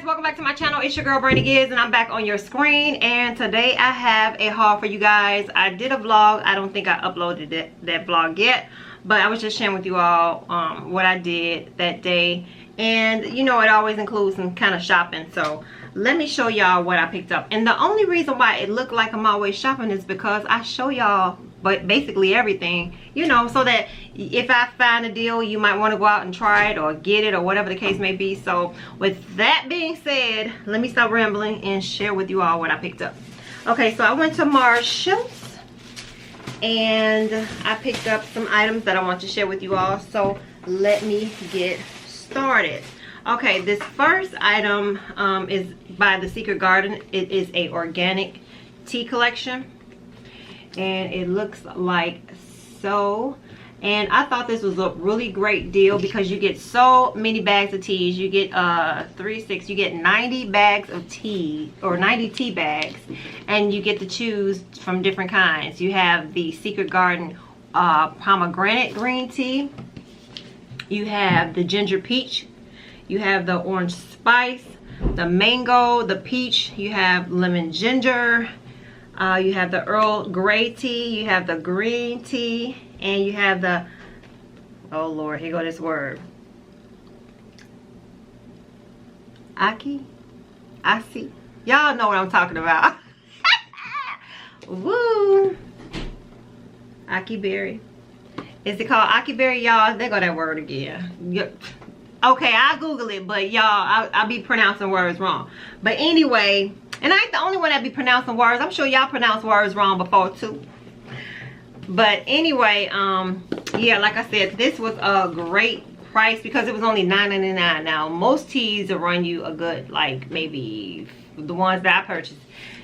welcome back to my channel. It's your girl Brandy Gibbs and I'm back on your screen, and today I have a haul for you guys. I did a vlog. I don't think I uploaded that vlog yet, but I was just sharing with you all what I did that day, and you know it always includes some kind of shopping. So let me show y'all what I picked up. And the only reason why it looked like I'm always shopping is because I show y'all basically everything, you know, so that if I find a deal, you might want to go out and try it or get it or whatever the case may be. So with that being said, let me stop rambling and share with you all what I picked up. Okay, so I went to Marshall's and I picked up some items that I want to share with you all. So let me get started. Okay, this first item is by The Secret Garden. It is a organic tea collection, and it looks like so. And I thought this was a really great deal because you get so many bags of teas. You get 6 you get 90 bags of tea, or 90 tea bags, and you get to choose from different kinds. You have the Secret Garden pomegranate green tea, you have the ginger peach, you have the orange spice, the mango, the peach, you have lemon ginger, you have the Earl Grey tea, you have the green tea, and you have the, oh Lord, here go this word, Aki? Y'all know what I'm talking about. Woo! Aki berry. Is it called Aki berry, y'all? There go that word again. Yep. Okay, I'll Google it, but y'all, I'll be pronouncing words wrong. But anyway, and I ain't the only one that be pronouncing words. I'm sure y'all pronounce words wrong before too. But anyway, yeah, like I said, this was a great price because it was only $9.99. Now, most teas will run you a good, like, maybe the ones that I purchased,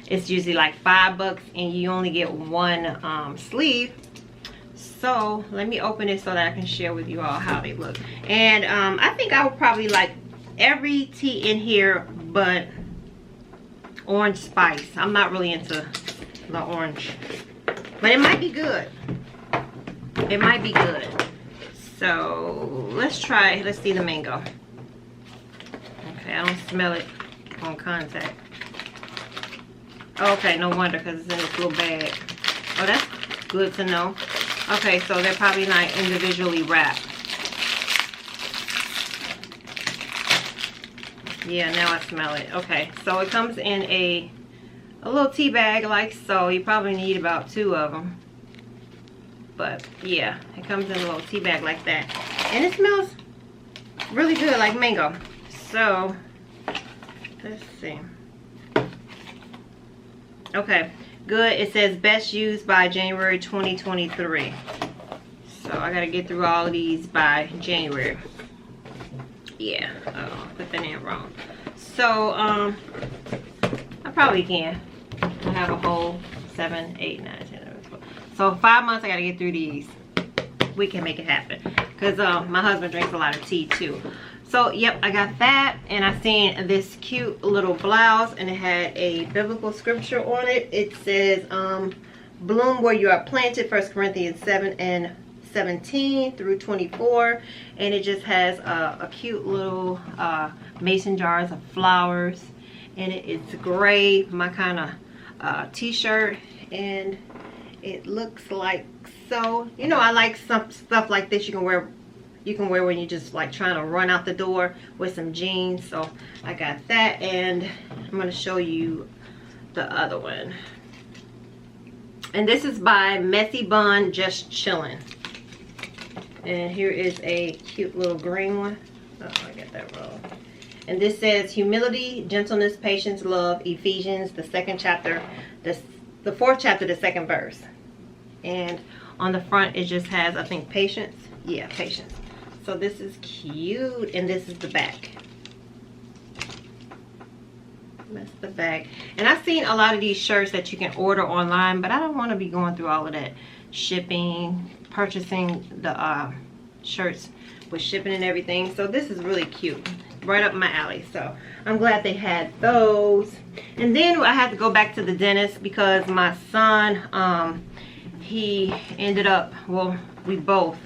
it's usually like $5 and you only get one sleeve. So let me open it so that I can share with you all how they look. And I think I would probably like every tea in here but orange spice. I'm not really into the orange, but it might be good. It might be good. So let's try it. Let's see the mango. Okay, I don't smell it on contact. Okay, no wonder, because it's in this little bag. Oh, that's good to know. Okay, so they're probably not individually wrapped. Yeah, now I smell it. Okay, so it comes in a little tea bag like so. You probably need about 2 of them. But yeah, it comes in a little tea bag like that. And it smells really good, like mango. So, let's see. Okay. Good. It says best used by January 2023. So I gotta get through all of these by January. Yeah, oh, I put that in wrong. So I probably can. I have a whole 7, 8, 9, 10, 11, 12. So 5 months I gotta get through these. We can make it happen. Because my husband drinks a lot of tea too. So, yep, I got that, and I seen this cute little blouse, and it had a biblical scripture on it. It says, bloom where you are planted, 1 Corinthians 7:17 through 24, and it just has a cute little mason jars of flowers, and it's gray, my kind of t-shirt, and it looks like so. You know, I like some stuff like this you can wear when you're just like trying to run out the door with some jeans. So I got that, and I'm going to show you the other one. And this is by Messy Bun Just Chillin'. And here is a cute little green one. Oh, I got that wrong. And this says humility, gentleness, patience, love, Ephesians, the 2nd chapter, the 4th chapter, the 2nd verse. And on the front it just has, I think, patience. Yeah, patience. So this is cute, and this is the back. That's the back. And I've seen a lot of these shirts that you can order online, but I don't want to be going through all of that shipping, purchasing the shirts with shipping and everything. So this is really cute, right up my alley. So I'm glad they had those. And then I had to go back to the dentist because my son, he ended up, well, we both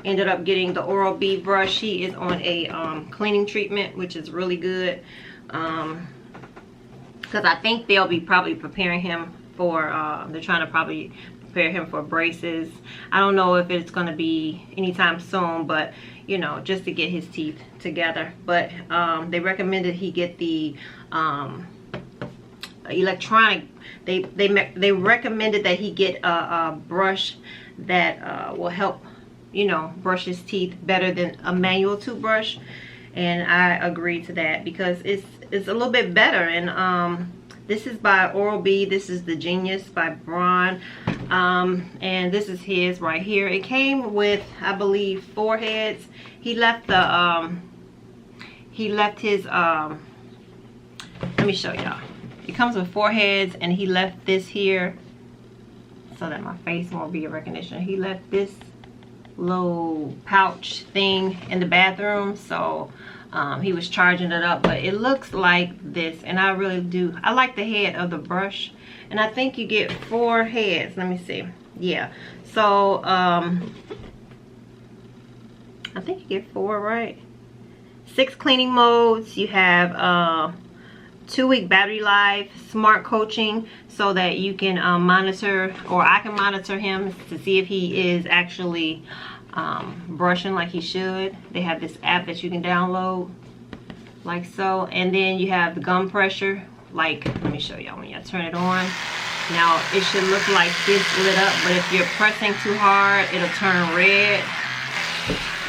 ended up getting the Oral-B brush. He is on a cleaning treatment, which is really good. because I think they'll be probably preparing him for they're trying to probably prepare him for braces. I don't know if it's going to be anytime soon, but you know, just to get his teeth together. But they recommended he get the electronic. They recommended that he get a brush that will help, you know, brush his teeth better than a manual toothbrush, and I agree to that because it's a little bit better. And this is by Oral-B. This is the Genius by Braun, and this is his right here. It came with, I believe, 4 heads. He left the his let me show y'all. It comes with 4 heads, and he left this here so that my face won't be a recognition. He left this little pouch thing in the bathroom, so he was charging it up, but it looks like this, and I really do. I like the head of the brush, and I think you get 4 heads. Let me see. Yeah, so I think you get 4, right? 6 cleaning modes. You have 2-week battery life, smart coaching, so that you can monitor, or I can monitor him to see if he is actually brushing like he should. They have this app that you can download like so. And then you have the gum pressure. Like, let me show y'all when y'all turn it on. Now it should look like this lit up, but if you're pressing too hard, it'll turn red.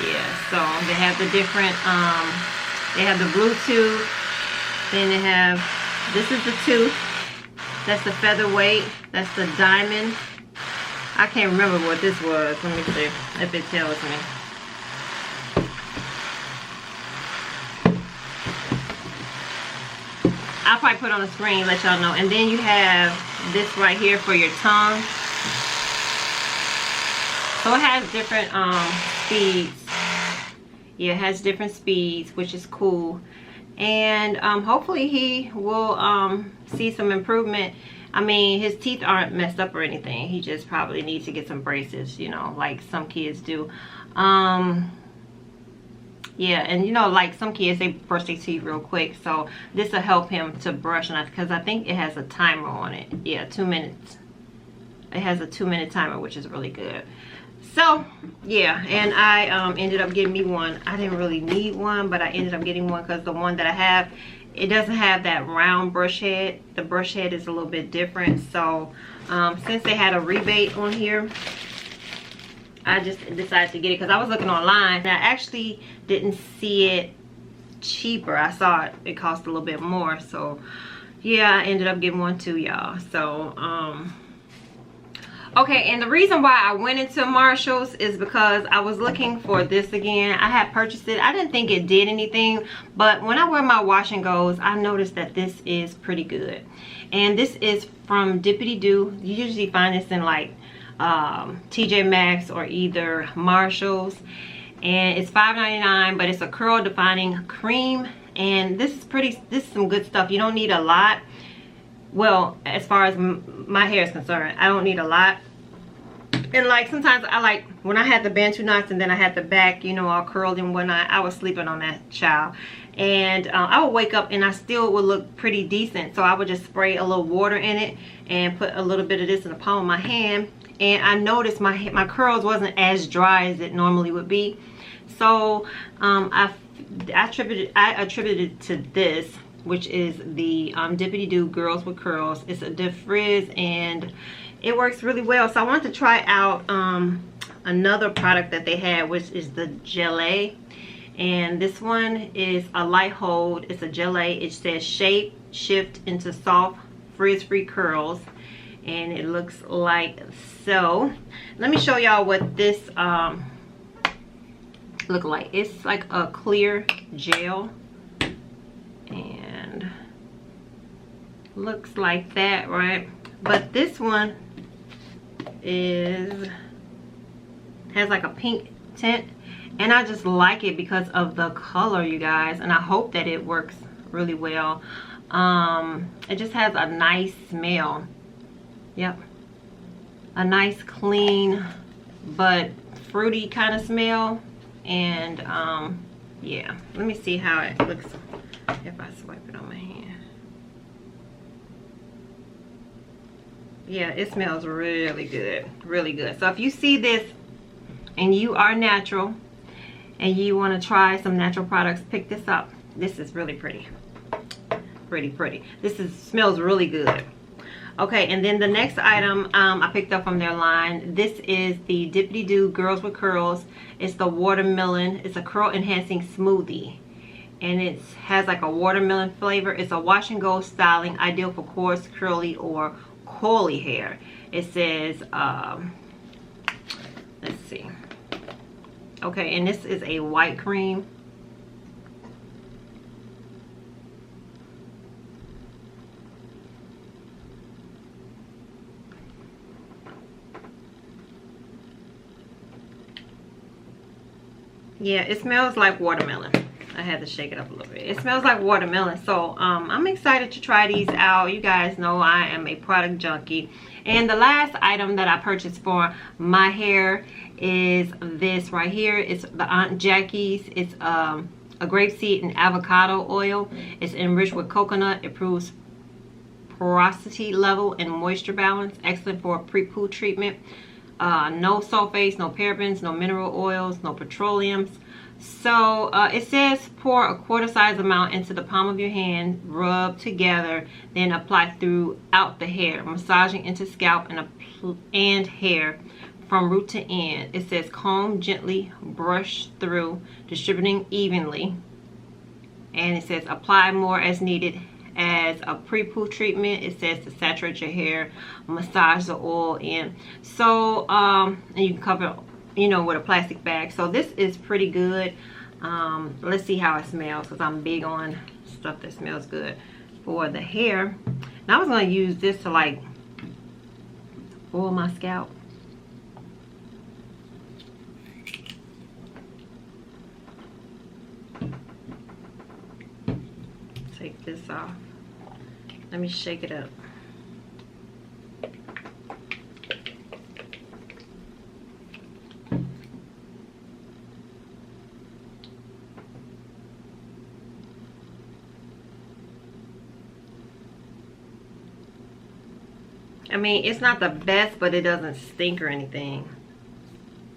Yeah, so they have the different they have the Bluetooth. Then they have, this is the tooth, that's the featherweight, that's the diamond. I can't remember what this was. Let me see if it tells me. I'll probably put it on the screen, let y'all know. And then you have this right here for your tongue. So it has different speeds. Yeah, it has different speeds, which is cool. And hopefully he will see some improvement. I mean, his teeth aren't messed up or anything. He just probably needs to get some braces, you know, like some kids do. Yeah, and you know, like some kids, they brush their teeth real quick, so this will help him to brush, because I think it has a timer on it. Yeah, 2 minutes. It has a 2-minute timer, which is really good. So yeah, and I ended up getting me one. I didn't really need one, but I ended up getting one because the one that I have, it doesn't have that round brush head. The brush head is a little bit different. So since they had a rebate on here, I just decided to get it because I was looking online and I actually didn't see it cheaper. I saw it cost a little bit more. So yeah, I ended up getting one too, y'all. So okay, and the reason why I went into Marshall's is because I was looking for this again. I had purchased it. I didn't think it did anything, but when I wear my wash and goes, I noticed that this is pretty good. And this is from Dippity Doo. You usually find this in like TJ Maxx or either Marshall's. And it's $5.99, but it's a curl defining cream. And this is some good stuff. You don't need a lot. Well, as far as my hair is concerned, I don't need a lot. And like sometimes I like, when I had the bantu knots and then I had the back, you know, all curled and whatnot, I was sleeping on that child. And I would wake up and I still would look pretty decent. So I would just spray a little water in it and put a little bit of this in the palm of my hand. And I noticed my curls wasn't as dry as it normally would be. So I attributed it to this, which is the Dippity Doo Girls with Curls. It's a defrizz and it works really well. So I wanted to try out another product that they had, which is the Gelee. And this one is a light hold. It's a Gelee. It says shape shift into soft frizz-free curls, and it looks like so. Let me show y'all what this look like. It's like a clear gel and looks like that, right? But this one has like a pink tint, and I just like it because of the color, you guys, and I hope that it works really well. It just has a nice smell. Yep, a nice clean but fruity kind of smell. And yeah, let me see how it looks if I swipe it on my hand. Yeah, it smells really good, really good. So if you see this and you are natural and you want to try some natural products, pick this up. This is really pretty. Pretty. This smells really good. Okay, and then the next item I picked up from their line. This is the Dippity Doo Girls with Curls. It's the watermelon. It's a curl enhancing smoothie, and it has like a watermelon flavor. It's a wash and go styling, ideal for coarse, curly, or coily hair. It says let's see. Okay, and this is a white cream. Yeah, it smells like watermelon. I had to shake it up a little bit. It smells like watermelon. So I'm excited to try these out. You guys know I am a product junkie. And the last item that I purchased for my hair is this right here. It's the Aunt Jackie's. It's a grapeseed and avocado oil. It's enriched with coconut. It improves porosity level and moisture balance. Excellent for pre-poo treatment. No sulfates, no parabens, no mineral oils, no petroleums. So it says pour a quarter size amount into the palm of your hand, rub together, then apply throughout the hair, massaging into scalp and hair from root to end. It says comb gently, brush through, distributing evenly. And it says apply more as needed. As a pre-poo treatment, it says to saturate your hair, massage the oil in. So and you can cover, you know, with a plastic bag. So this is pretty good. Let's see how it smells, because I'm big on stuff that smells good for the hair. Now I was going to use this to like oil my scalp. Take this off. Let me shake it up. I mean, it's not the best, but it doesn't stink or anything.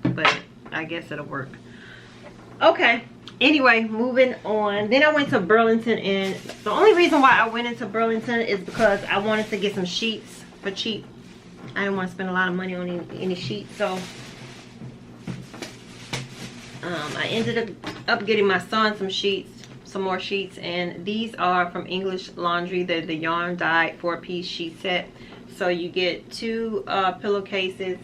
But I guess it'll work. Okay. Anyway, moving on. Then I went to Burlington, and the only reason why I went into Burlington is because I wanted to get some sheets for cheap. I didn't want to spend a lot of money on any sheets, so I ended up getting my son some sheets, some more sheets, and these are from English Laundry. They're the yarn dyed 4-piece sheet set. So you get 2 pillowcases.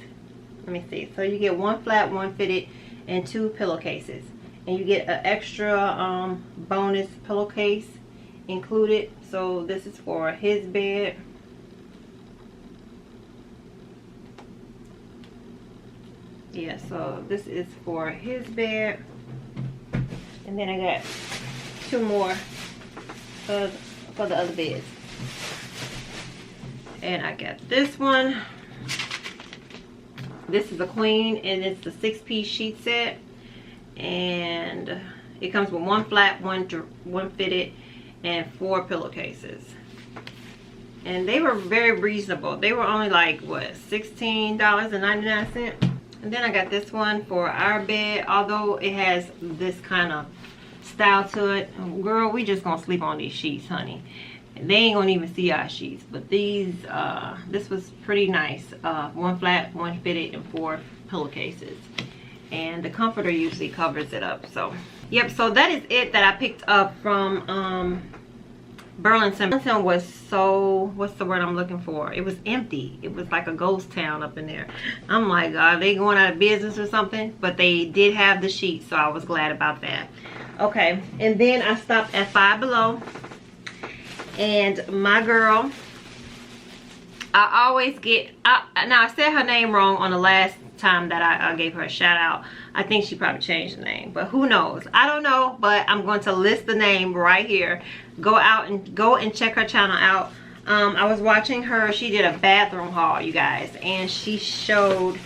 Let me see. So you get 1 flat, 1 fitted, and 2 pillowcases. And you get an extra bonus pillowcase included. So this is for his bed. Yeah, so this is for his bed. And then I got 2 more for the other beds. And I got this one. This is a queen, and it's the 6-piece sheet set. And it comes with 1 flat, 1 fitted, and 4 pillowcases. And they were very reasonable. They were only like, what, $16.99. And then I got this one for our bed, although it has this kind of style to it. Girl, we just gonna sleep on these sheets, honey. They ain't gonna even see our sheets. But these, this was pretty nice. 1 flat, 1 fitted, and 4 pillowcases. And the comforter usually covers it up. So yep, so that is it that I picked up from Burlington. Burlington was so, what's the word I'm looking for? It was empty. It was like a ghost town up in there. I'm like, are they going out of business or something? But they did have the sheets, so I was glad about that. Okay, and then I stopped at Five Below, and my girl, I always get, now I said her name wrong on the last time that I gave her a shout out. I think she probably changed the name, but who knows? I don't know, but I'm going to list the name right here. Go and check her channel out. I was watching her. She did a bathroom haul, you guys, and she showed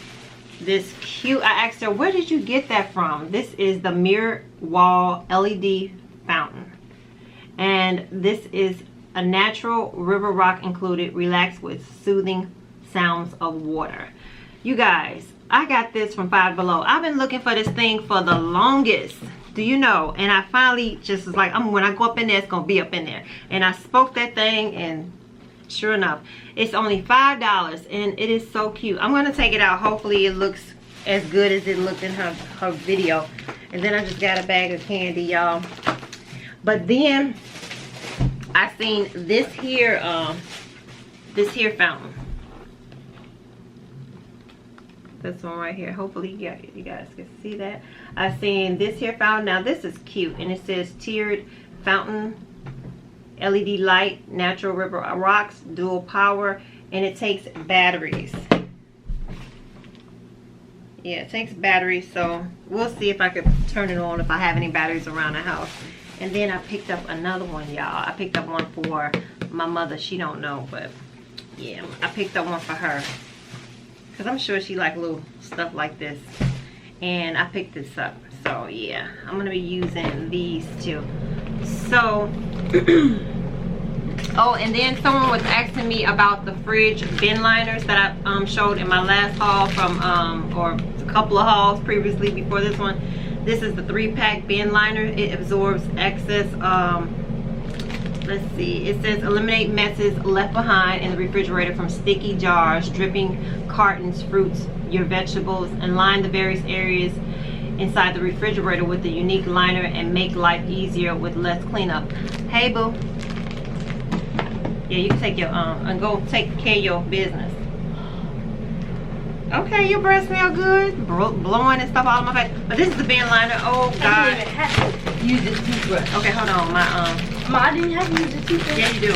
this cute, I asked her, where did you get that from? This is the mirror wall LED fountain, And this is a natural river rock included. Relax with soothing sounds of water. You guys, I got this from Five Below. I've been looking for this thing for the longest. Do you know? And I finally just was like, when I go up in there, it's gonna be up in there. And I spoke that thing, and sure enough, it's only $5, and it is so cute. I'm gonna take it out. Hopefully it looks as good as it looked in her video. And then I just got a bag of candy, y'all. But then I seen this here fountain. This one right here. Hopefully you guys can see that. I seen this here fountain. Now this is cute, and it says tiered fountain, LED light, natural river rocks, dual power, and it takes batteries. Yeah, it takes batteries, so we'll see if I could turn it on if I have any batteries around the house. And then I picked up another one, y'all. I picked up one for my mother. She don't know, but yeah, I picked up one for her, because I'm sure she like little stuff like this. And I picked this up. So yeah, I'm going to be using these two. So, oh, and then someone was asking me about the fridge bin liners that I showed in my last haul from, or a couple of hauls previously before this one. This is the 3-pack bin liner. It absorbs excess, let's see, it says eliminate messes left behind in the refrigerator from sticky jars, dripping cartons, fruits, your vegetables, and line the various areas inside the refrigerator with the unique liner and make life easier with less cleanup. Hey boo. Yeah, you can take your and go take care of your business. Okay, your breath smell good, blowing and stuff all over my face. But this is the bin liner. Oh God. I didn't even have to use this toothbrush. Okay, hold on. I didn't have to use the toothbrush. Yeah, you do.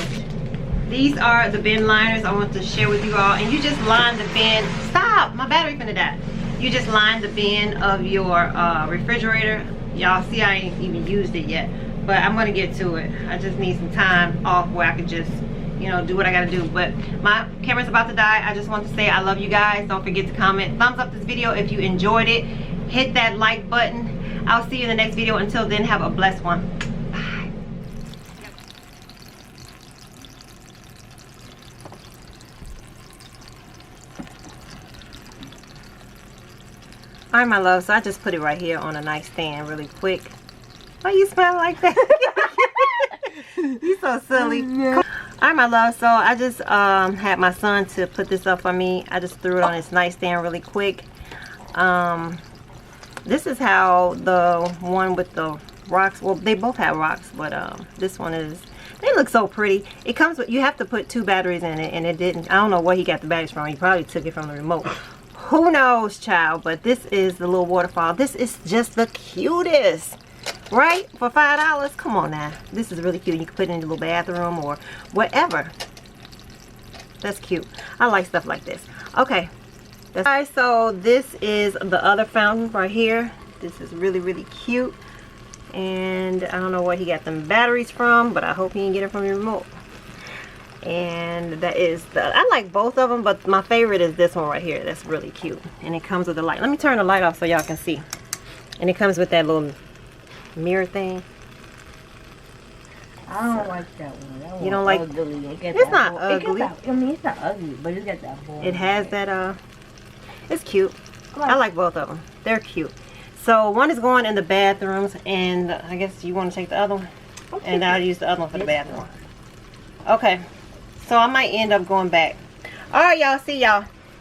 These are the bin liners I want to share with you all, and you just line the bin. Stop! My battery finna die. You just line the bin of your refrigerator. Y'all see, I ain't even used it yet, but I'm gonna get to it. I just need some time off where I could just, you know, do what I gotta do. But my camera's about to die. I just want to say I love you guys. Don't forget to comment, thumbs up this video if you enjoyed it. Hit that like button. I'll see you in the next video. Until then, have a blessed one. Bye. All right, my love, so I just put it right here on a nightstand really quick. Why you smile like that? You so silly. Alright, my love, so I just had my son to put this up for me. I just threw it on his nightstand really quick. This is how the one with the rocks, well, they both have rocks, but this one is, they look so pretty. It comes with, you have to put 2 batteries in it, and it didn't. I don't know where he got the batteries from. He probably took it from the remote. Who knows, child? But this is the little waterfall. This is just the cutest. Right? For $5? Come on now. This is really cute. You can put it in your little bathroom or whatever. That's cute. I like stuff like this. Okay. Alright, so this is the other fountain right here. This is really, really cute. And I don't know where he got them batteries from, but I hope he didn't get it from your remote. And that is the, I like both of them, but my favorite is this one right here. That's really cute. And it comes with the light. Let me turn the light off so y'all can see. And it comes with that little mirror thing. I don't like that one. That one you don't like ugly. It's not ugly. I mean, it's not ugly, but it's got that ball. It has that it's cute. I like both of them. They're cute. So one is going in the bathrooms, and I guess you want to take the other one. Okay. And I'll use the other one for the bathroom. Okay. So I might end up going back. Alright, y'all. See y'all.